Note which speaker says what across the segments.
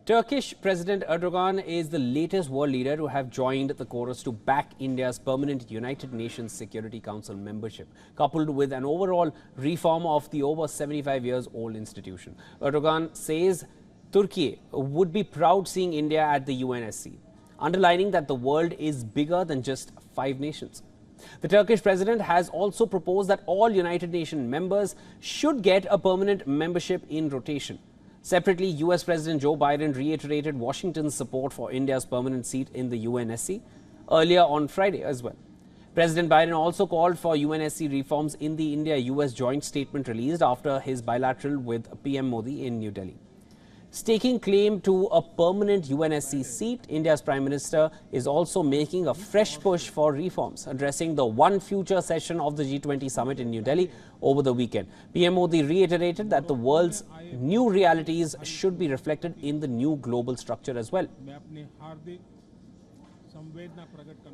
Speaker 1: Turkish President Erdogan is the latest world leader to have joined the chorus to back India's permanent United Nations Security Council membership, coupled with an overall reform of the over 75 years old institution. Erdogan says Turkey would be proud seeing India at the UNSC, underlining that the world is bigger than just 5 nations. The Turkish president has also proposed that all United Nations members should get a permanent membership in rotation. Separately, US President Joe Biden reiterated Washington's support for India's permanent seat in the UNSC earlier on Friday as well. President Biden also called for UNSC reforms in the India-US joint statement released after his bilateral with PM Modi in New Delhi. Staking claim to a permanent UNSC seat, India's Prime Minister is also making a fresh push for reforms, addressing the One Future session of the G20 Summit in New Delhi over the weekend. PM Modi reiterated that the world's new realities should be reflected in the new global structure as well.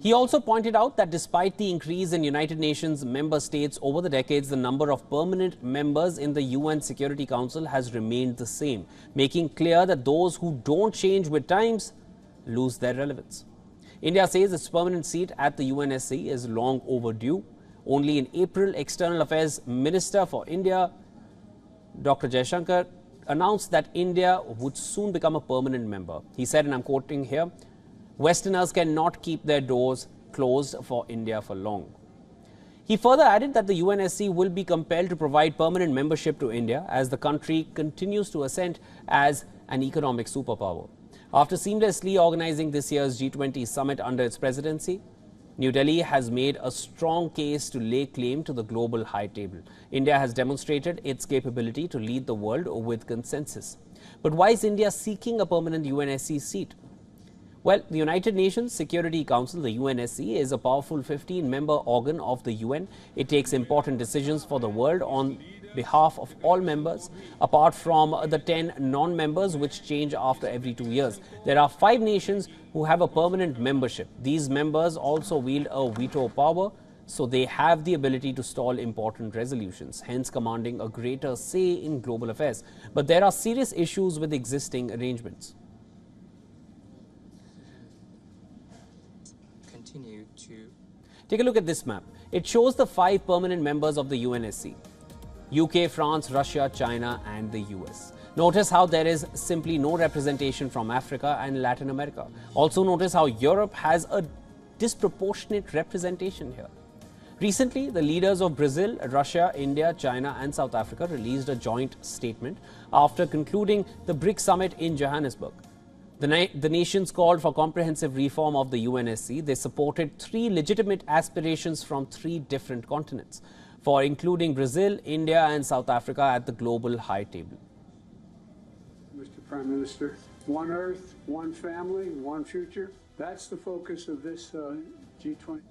Speaker 1: He also pointed out that despite the increase in United Nations member states over the decades, the number of permanent members in the UN Security Council has remained the same, making clear that those who don't change with times lose their relevance. India says its permanent seat at the UNSC is long overdue. Only in April, External Affairs Minister for India, Dr. Jaishankar, announced that India would soon become a permanent member. He said, and I'm quoting here, "Westerners cannot keep their doors closed for India for long." He further added that the UNSC will be compelled to provide permanent membership to India as the country continues to ascend as an economic superpower. After seamlessly organizing this year's G20 Summit under its presidency, New Delhi has made a strong case to lay claim to the global high table. India has demonstrated its capability to lead the world with consensus. But why is India seeking a permanent UNSC seat? Well, the United Nations Security Council, the UNSC, is a powerful 15-member organ of the UN. It takes important decisions for the world on behalf of all members, apart from the 10 non-members which change after every 2 years. There are 5 nations who have a permanent membership. These members also wield a veto power, so they have the ability to stall important resolutions, hence commanding a greater say in global affairs. But there are serious issues with existing arrangements. Take a look at this map. It shows the 5 permanent members of the UNSC: UK, France, Russia, China and the US. Notice how there is simply no representation from Africa and Latin America. Also notice how Europe has a disproportionate representation here. Recently, the leaders of Brazil, Russia, India, China and South Africa released a joint statement after concluding the BRICS summit in Johannesburg. The nations called for comprehensive reform of the UNSC. They supported 3 legitimate aspirations from 3 different continents for including Brazil, India and South Africa at the global high table.
Speaker 2: Mr. Prime Minister, one Earth, one family, one future. That's the focus of this G20.